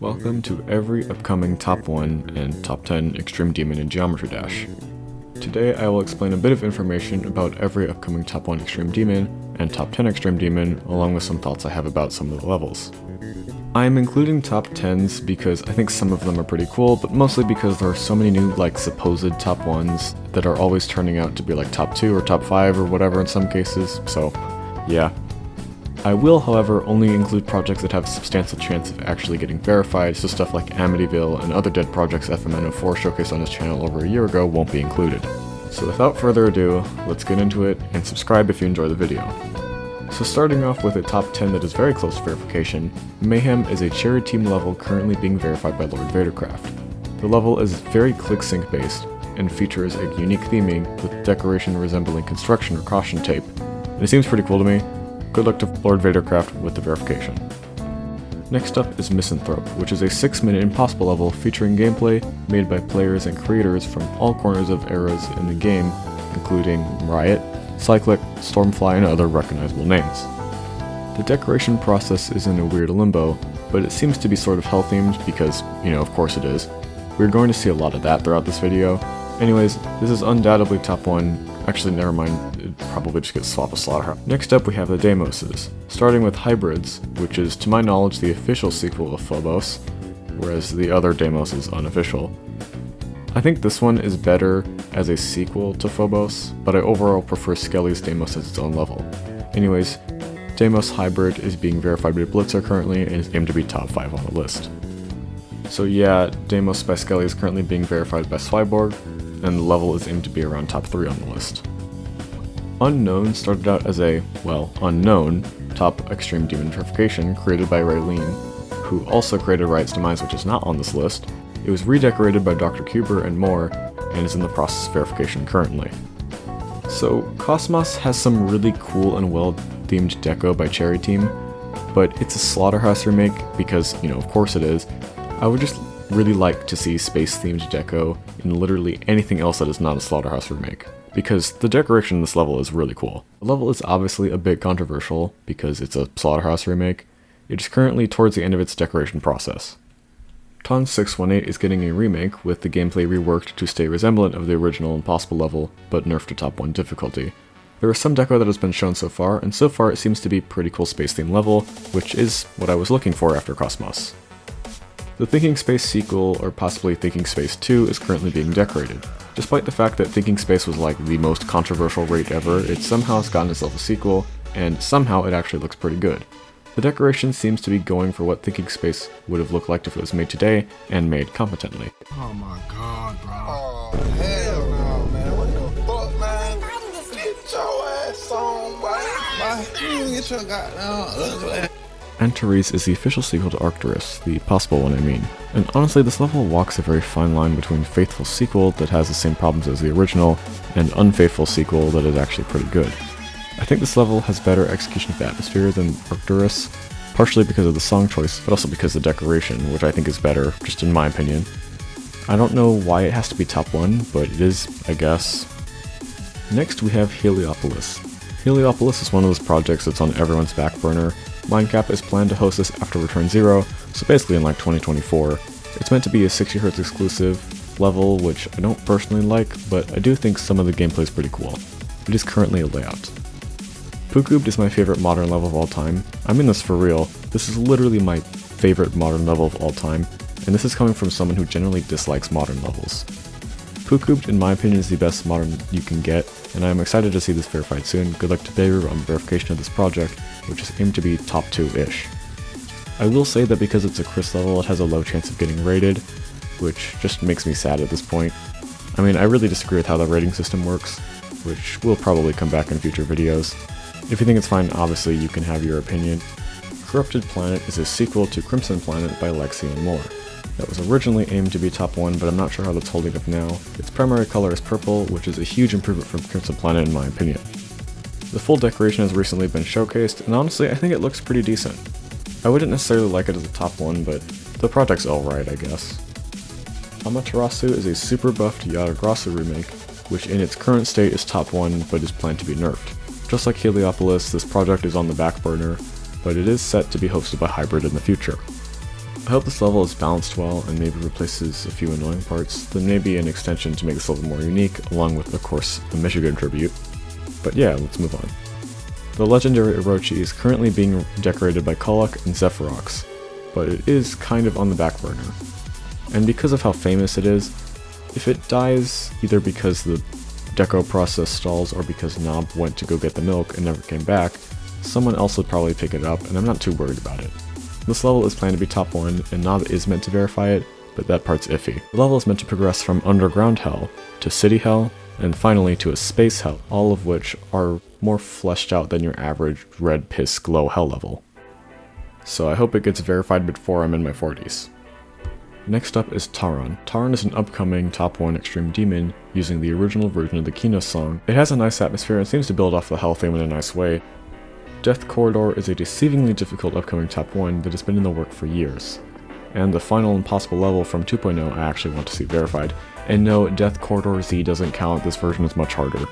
Welcome to every upcoming Top 1 and Top 10 Extreme Demon in Geometry Dash. Today I will explain a bit of information about every upcoming Top 1 Extreme Demon and Top 10 Extreme Demon, along with some thoughts I have about some of the levels. I am including top 10s because I think some of them are pretty cool, but mostly because there are so many new supposed top 1s that are always turning out to be top 2 or top 5 or whatever in some cases, so yeah. I will, however, only include projects that have a substantial chance of actually getting verified, so stuff like Amityville and other dead projects FMNO4 showcased on his channel over a year ago won't be included. So without further ado, let's get into it, and subscribe if you enjoy the video. So starting off with a top 10 that is very close to verification, Mayhem is a cherry team level currently being verified by Lord Vadercraft. The level is very click-sync based, and features a unique theming with decoration resembling construction or caution tape, and it seems pretty cool to me. Good luck to Lord Vadercraft with the verification. Next up is Misanthrope, which is a 6-minute impossible level featuring gameplay made by players and creators from all corners of eras in the game, including Riot, Cyclic, Stormfly, and other recognizable names. The decoration process is in a weird limbo, but it seems to be sort of hell-themed because, of course it is. We're going to see a lot of that throughout this video. Anyways, this is undoubtedly top 1. Actually, never mind, it probably just gets swapped with Slaughterhouse. Next up we have the Deimoses, starting with Hybrids, which is to my knowledge the official sequel of Phobos, whereas the other Deimos is unofficial. I think this one is better as a sequel to Phobos, but I overall prefer Skelly's Deimos as its own level. Anyways, Deimos Hybrid is being verified by Blitzer currently and is aimed to be top 5 on the list. So yeah, Deimos by Skelly is currently being verified by Swyborg, and the level is aimed to be around top 3 on the list. Unknown started out as a, unknown, top Extreme Demon verification created by Raine, who also created Riot's Demise, which is not on this list. It was redecorated by Dr. Kuber and more, and is in the process of verification currently. So, Cosmos has some really cool and well-themed deco by Cherry Team, but it's a Slaughterhouse remake because, of course it is. I would just really like to see space-themed deco in literally anything else that is not a Slaughterhouse remake, because the decoration in this level is really cool. The level is obviously a bit controversial because it's a Slaughterhouse remake. It is currently towards the end of its decoration process. Ton 618 is getting a remake with the gameplay reworked to stay resemblant of the original Impossible level, but nerfed to top 1 difficulty. There is some deco that has been shown so far, and so far it seems to be a pretty cool space-themed level, which is what I was looking for after Cosmos. The Thinking Space sequel, or possibly Thinking Space 2, is currently being decorated. Despite the fact that Thinking Space was the most controversial raid ever, it somehow has gotten itself a sequel, and somehow it actually looks pretty good. The decoration seems to be going for what Thinking Space would have looked like if it was made today, and made competently. Oh my god, bro. Oh, hell no, man. What the fuck, man? Get your ass on, boy. Get your goddamn ugly. Antares is the official sequel to Arcturus, the possible one I mean. And honestly, this level walks a very fine line between faithful sequel that has the same problems as the original, and unfaithful sequel that is actually pretty good. I think this level has better execution of atmosphere than Arcturus, partially because of the song choice, but also because of the decoration, which I think is better, just in my opinion. I don't know why it has to be top 1, but it is, I guess. Next we have Heliopolis. Heliopolis is one of those projects that's on everyone's back burner. Mindcap is planned to host this after Return 0, so basically in 2024. It's meant to be a 60Hz exclusive level, which I don't personally like, but I do think some of the gameplay is pretty cool. It is currently a layout. Poo Goop is my favorite modern level of all time. I mean this for real. This is literally my favorite modern level of all time, and this is coming from someone who generally dislikes modern levels. Poo Goop, in my opinion, is the best modern you can get, and I am excited to see this verified soon. Good luck to Bayer on verification of this project, which is aimed to be top 2-ish. I will say that because it's a Chris level, it has a low chance of getting rated, which just makes me sad at this point. I mean, I really disagree with how the rating system works, which will probably come back in future videos. If you think it's fine, obviously you can have your opinion. Corrupted Planet is a sequel to Crimson Planet by Lexi and Moore. That was originally aimed to be top 1, but I'm not sure how that's holding up now. Its primary color is purple, which is a huge improvement from Crimson Planet in my opinion. The full decoration has recently been showcased, and honestly I think it looks pretty decent. I wouldn't necessarily like it as a top 1, but the project's alright, I guess. Amaterasu is a super buffed Yatagarasu remake, which in its current state is top 1, but is planned to be nerfed. Just like Heliopolis, this project is on the back burner, but it is set to be hosted by Hybrid in the future. I hope this level is balanced well and maybe replaces a few annoying parts, then maybe an extension to make this level more unique, along with, of course, the Michigan tribute. But yeah, let's move on. The legendary Orochi is currently being decorated by Kolok and Zephyrox, but it is kind of on the back burner. And because of how famous it is, if it dies either because the deco process stalls or because Nob went to go get the milk and never came back, someone else would probably pick it up, and I'm not too worried about it. This level is planned to be top 1, and Nob is meant to verify it, but that part's iffy. The level is meant to progress from Underground Hell to City Hell, and finally to a Space Hell, all of which are more fleshed out than your average red piss glow hell level. So I hope it gets verified before I'm in my 40s. Next up is Tauren. Tauren is an upcoming top 1 extreme demon using the original version of the Kino song. It has a nice atmosphere and seems to build off the hell theme in a nice way. Death Corridor is a deceivingly difficult upcoming top 1 that has been in the work for years. And the final impossible level from 2.0 I actually want to see verified. And no, Death Corridor Z doesn't count, this version is much harder.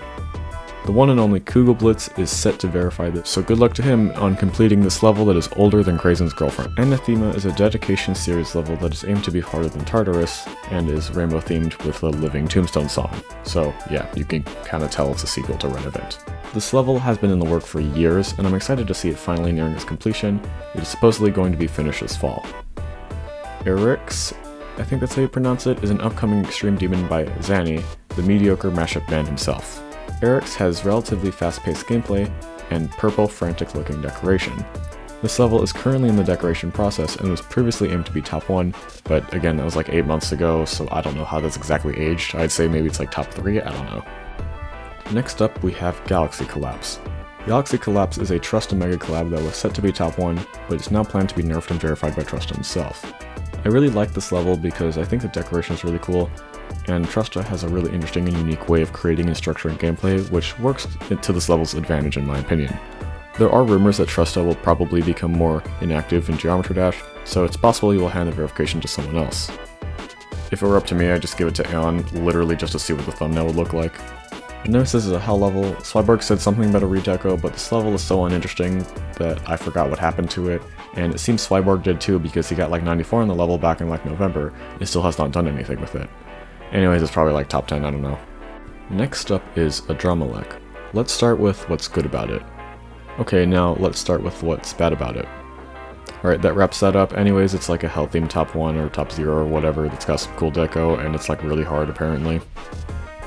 The one and only Kugelblitz is set to verify this, so good luck to him on completing this level that is older than Krazen's girlfriend. Enigma is a dedication series level that is aimed to be harder than Tartarus, and is rainbow themed with a living Tombstone song. So yeah, you can kinda tell it's a sequel to Renovate. This level has been in the work for years, and I'm excited to see it finally nearing its completion. It is supposedly going to be finished this fall. Eryx, I think that's how you pronounce it, is an upcoming extreme demon by Zanny, the mediocre mashup man himself. Eryx has relatively fast-paced gameplay and purple frantic-looking decoration. This level is currently in the decoration process and was previously aimed to be top 1, but again that was like 8 months ago, so I don't know how that's exactly aged. I'd say maybe it's like top 3, I don't know. Next up we have Galaxy Collapse. Galaxy Collapse is a Trust Omega collab that was set to be top 1, but is now planned to be nerfed and verified by Trust himself. I really like this level because I think the decoration is really cool, and Trusta has a really interesting and unique way of creating and structuring gameplay, which works to this level's advantage in my opinion. There are rumors that Trusta will probably become more inactive in Geometry Dash, so it's possible he will hand the verification to someone else. If it were up to me, I'd just give it to Aeon, literally just to see what the thumbnail would look like. Nemesis is a hell level. Swyborg said something about a redeco, but this level is so uninteresting that I forgot what happened to it, and it seems Swyborg did too because he got like 94 on the level back in like November, and still has not done anything with it. Anyways, it's probably like top 10, I don't know. Next up is a Dramalek. Let's start with what's good about it. Okay, now let's start with what's bad about it. Alright, that wraps that up. Anyways, it's like a hell themed top 1 or top 0 or whatever that's got some cool deco, and it's like really hard apparently.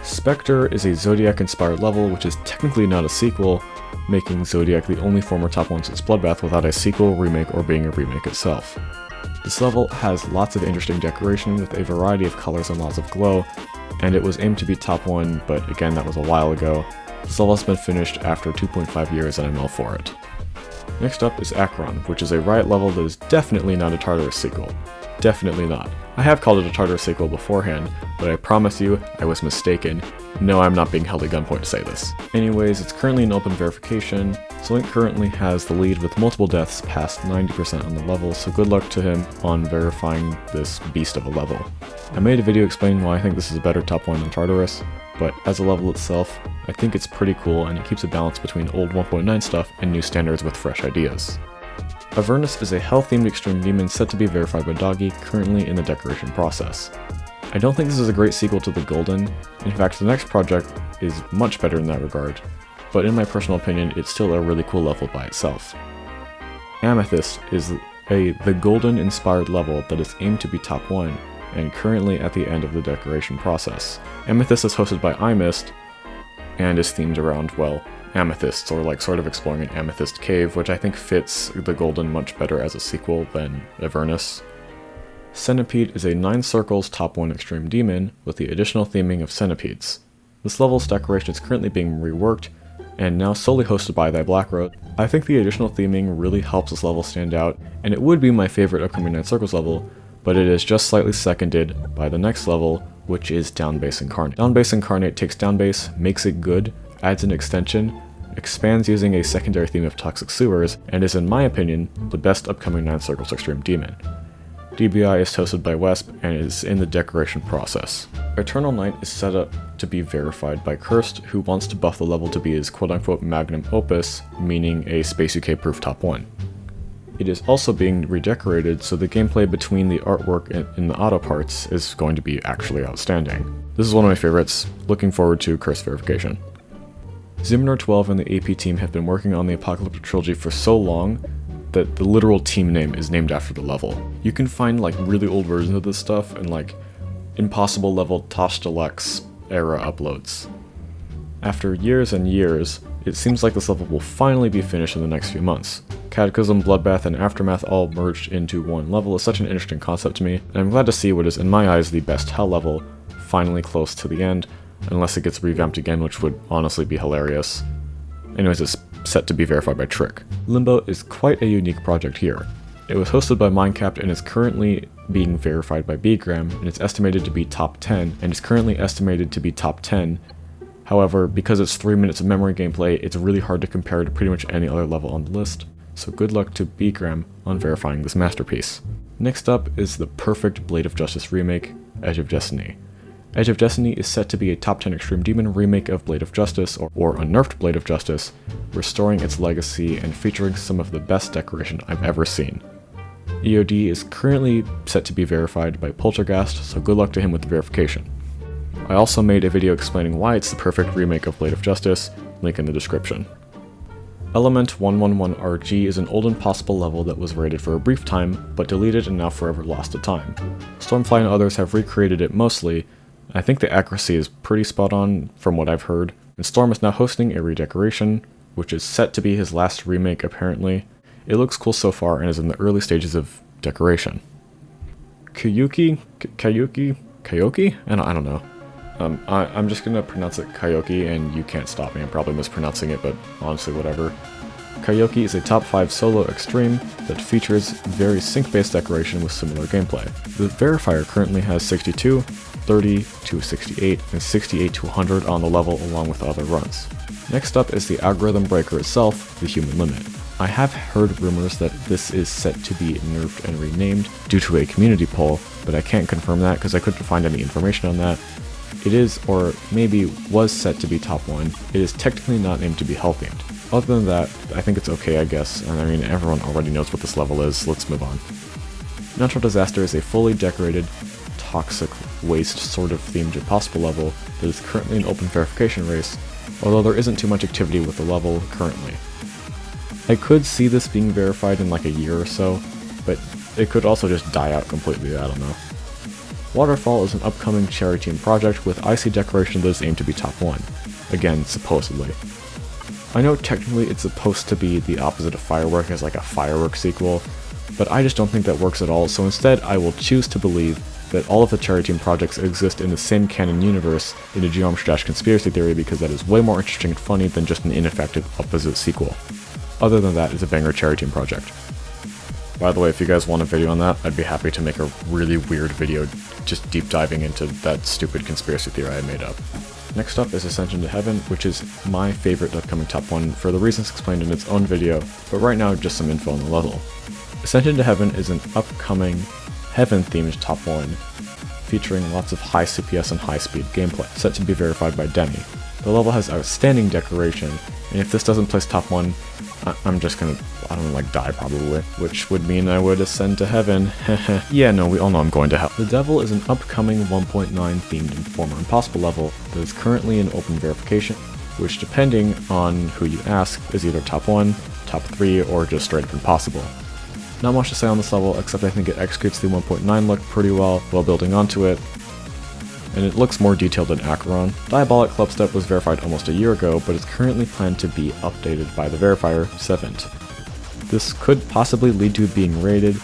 Spectre is a Zodiac-inspired level, which is technically not a sequel, making Zodiac the only former top 1 since Bloodbath without a sequel, remake, or being a remake itself. This level has lots of interesting decoration with a variety of colors and lots of glow, and it was aimed to be top 1, but again that was a while ago. This level has been finished after 2.5 years and I'm all for it. Next up is Akron, which is a Riot level that is definitely not a Tartarus sequel. Definitely not. I have called it a Tartarus sequel beforehand, but I promise you, I was mistaken. No, I'm not being held at gunpoint to say this. Anyways, it's currently in open verification, so Link currently has the lead with multiple deaths past 90% on the level, so good luck to him on verifying this beast of a level. I made a video explaining why I think this is a better top 1 than Tartarus, but as a level itself, I think it's pretty cool and it keeps a balance between old 1.9 stuff and new standards with fresh ideas. Avernus is a hell-themed extreme demon set to be verified by Doggy, currently in the decoration process. I don't think this is a great sequel to the Golden. In fact, the next project is much better in that regard, but in my personal opinion, it's still a really cool level by itself. Amethyst is the Golden-inspired level that is aimed to be top 1, and currently at the end of the decoration process. Amethyst is hosted by iMist, and is themed around, well, amethysts, or like sort of exploring an amethyst cave, which I think fits the Golden much better as a sequel than Avernus. Centipede is a 9 circles top 1 extreme demon with the additional theming of centipedes. This level's decoration is currently being reworked, and now solely hosted by Thy Blackroad. I think the additional theming really helps this level stand out, and it would be my favorite upcoming 9 circles level, but it is just slightly seconded by the next level, which is Downbase Incarnate. Downbase Incarnate takes Downbase, makes it good, adds an extension, expands using a secondary theme of toxic sewers, and is in my opinion, the best upcoming 9 circles extreme demon. DBI is hosted by Wesp and is in the decoration process. Eternal Night is set up to be verified by Cursed, who wants to buff the level to be his quote-unquote magnum opus, meaning a Space UK proof top 1. It is also being redecorated, so the gameplay between the artwork and the auto parts is going to be actually outstanding. This is one of my favorites. Looking forward to Curse Verification. Zimner 12 and the AP team have been working on the Apocalyptic Trilogy for so long that the literal team name is named after the level. You can find like really old versions of this stuff and like impossible level Tosh Deluxe era uploads. After years and years, it seems like this level will finally be finished in the next few months. Cataclysm, Bloodbath, and Aftermath all merged into one level is such an interesting concept to me, and I'm glad to see what is in my eyes the best Hell level finally close to the end, unless it gets revamped again, which would honestly be hilarious. Anyways, it's set to be verified by Trick. Limbo is quite a unique project here. It was hosted by Mindcapped and is currently being verified by Bgram, and it's estimated to be top 10, and is currently estimated to be top 10. However, because it's 3 minutes of memory gameplay, it's really hard to compare to pretty much any other level on the list, so good luck to Bgram on verifying this masterpiece. Next up is the perfect Blade of Justice remake, Edge of Destiny. Edge of Destiny is set to be a top 10 Extreme Demon remake of Blade of Justice, or a nerfed Blade of Justice, restoring its legacy and featuring some of the best decoration I've ever seen. EOD is currently set to be verified by Poltergeist, so good luck to him with the verification. I also made a video explaining why it's the perfect remake of Blade of Justice, link in the description. Element 111RG is an old impossible level that was rated for a brief time, but deleted and now forever lost to time. Stormfly and others have recreated it mostly. I think the accuracy is pretty spot on from what I've heard, and Storm is now hosting a redecoration, which is set to be his last remake apparently. It looks cool so far and is in the early stages of decoration. Kayoki? I don't know. I'm just gonna pronounce it Kayoki, and you can't stop me, I'm probably mispronouncing it, but honestly whatever. Kayoki is a top 5 solo extreme that features very sync-based decoration with similar gameplay. The verifier currently has 62, 30 to 68, and 68 to 100 on the level along with other runs. Next up is the algorithm breaker itself, the human limit. I have heard rumors that this is set to be nerfed and renamed due to a community poll, but I can't confirm that because I couldn't find any information on that. It is, or maybe was set to be top 1, it is technically not aimed to be hell themed. Other than that, I think it's okay I guess, and I mean everyone already knows what this level is, let's move on. Natural Disaster is a fully decorated, toxic waste sort of themed impossible level that is currently an open verification race, although there isn't too much activity with the level currently. I could see this being verified in like a year or so, but it could also just die out completely, I don't know. Waterfall is an upcoming charity team project with IC decoration that is aimed to be top 1. Again, supposedly. I know technically it's supposed to be the opposite of Firework as like a Firework sequel, but I just don't think that works at all, so instead I will choose to believe that all of the charity team projects exist in the same canon universe in a Geometry Dash conspiracy theory because that is way more interesting and funny than just an ineffective opposite sequel. Other than that, it's a banger charity team project. By the way, if you guys want a video on that, I'd be happy to make a really weird video just deep diving into that stupid conspiracy theory I made up. Next up is Ascension to Heaven, which is my favorite upcoming top 1 for the reasons explained in its own video, but right now just some info on the level. Ascension to Heaven is an upcoming Heaven-themed top 1, featuring lots of high CPS and high-speed gameplay, set to be verified by Demi. The level has outstanding decoration, and if this doesn't place top 1, I'm just gonna, I don't know, like die probably, which would mean I would ascend to heaven. Yeah, no, we all know I'm going to hell. The Devil is an upcoming 1.9 themed Informer Impossible level that is currently in open verification, which depending on who you ask is either top 1, top 3, or just straight up impossible. Not much to say on this level, except I think it executes the 1.9 look pretty well while building onto it, and it looks more detailed than Akron. Diabolic Clubstep was verified almost a year ago, but is currently planned to be updated by the verifier, 7th. This could possibly lead to it being rated,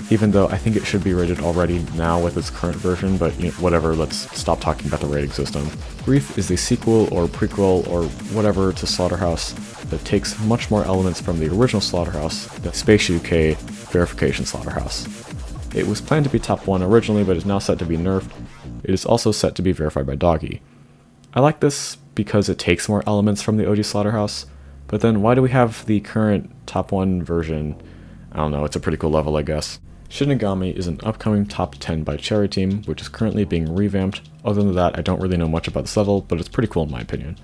even though I think it should be rated already now with its current version, but you know, whatever, let's stop talking about the rating system. Grief is a sequel or prequel or whatever to Slaughterhouse that takes much more elements from the original Slaughterhouse than Space UK Verification Slaughterhouse. It was planned to be top 1 originally, but is now set to be nerfed. It is also set to be verified by Doggy. I like this because it takes more elements from the OG Slaughterhouse, but then why do we have the current top 1 version? I don't know, it's a pretty cool level I guess. Shinigami is an upcoming top 10 by Cherry Team, which is currently being revamped. Other than that, I don't really know much about this level, but it's pretty cool in my opinion.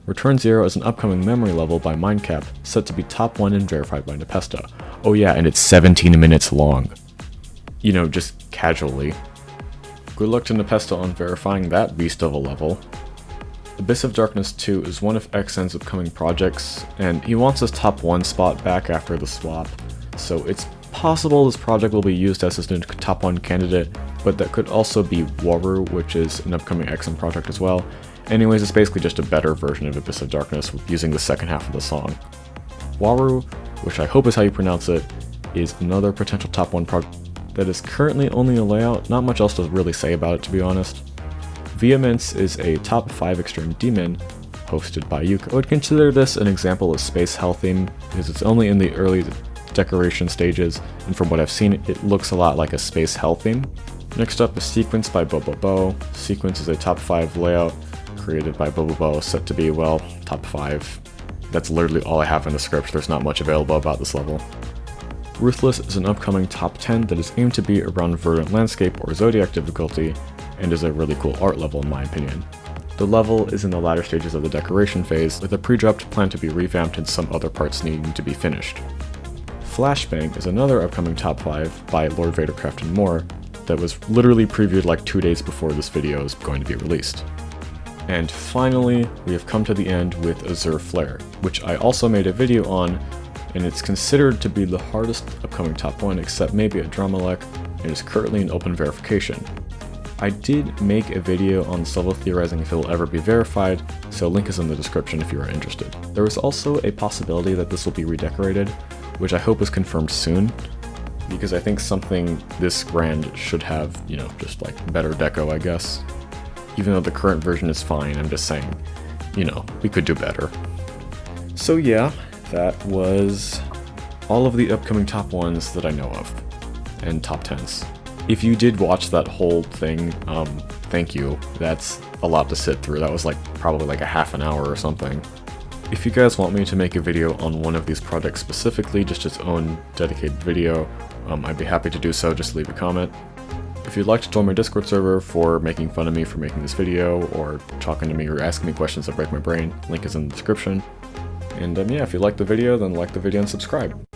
Return 0 is an upcoming memory level by Mindcap, set to be top 1 and verified by Nepesta. Oh yeah, and it's 17 minutes long. You know, just casually. Good luck to Nepesta on verifying that beast of a level. Abyss of Darkness 2 is one of XN's upcoming projects, and he wants his top 1 spot back after the swap, so it's possible this project will be used as his new top 1 candidate, but that could also be Waru, which is an upcoming XN project as well. Anyways, it's basically just a better version of Abyss of Darkness using the second half of the song. Waru, which I hope is how you pronounce it, is another potential top 1 project that is currently only a layout, not much else to really say about it to be honest. Vehemence is a top 5 extreme demon, hosted by Yuka. I would consider this an example of space hell theme, because it's only in the early decoration stages, and from what I've seen, it looks a lot like a space hell theme. Next up is Sequence by Bobobo. Sequence is a top 5 layout created by Bobobo, set to be, well, top 5. That's literally all I have in the script, there's not much available about this level. Ruthless is an upcoming top 10 that is aimed to be around Verdant Landscape or Zodiac difficulty, and is a really cool art level in my opinion. The level is in the latter stages of the decoration phase, with a pre-dropped plan to be revamped and some other parts needing to be finished. Flashbang is another upcoming top 5 by Lord Vadercraft and more, that was literally previewed like 2 days before this video is going to be released. And finally, we have come to the end with Azure Flare, which I also made a video on, and it's considered to be the hardest upcoming top 1 except maybe at Dramalek, and is currently in open verification. I did make a video on this level theorizing if it will ever be verified, so a link is in the description if you are interested. There is also a possibility that this will be redecorated, which I hope is confirmed soon, because I think something this grand should have, you know, just like better deco, I guess. Even though the current version is fine, I'm just saying, you know, we could do better. So yeah, that was all of the upcoming top 1s that I know of, and top 10s. If you did watch that whole thing, thank you. That's a lot to sit through. That was like probably like a half an hour or something. If you guys want me to make a video on one of these projects specifically, just its own dedicated video, I'd be happy to do so, just leave a comment. If you'd like to join my Discord server for making fun of me for making this video, or talking to me or asking me questions that break my brain, link is in the description. And yeah, if you like the video, then like the video and subscribe.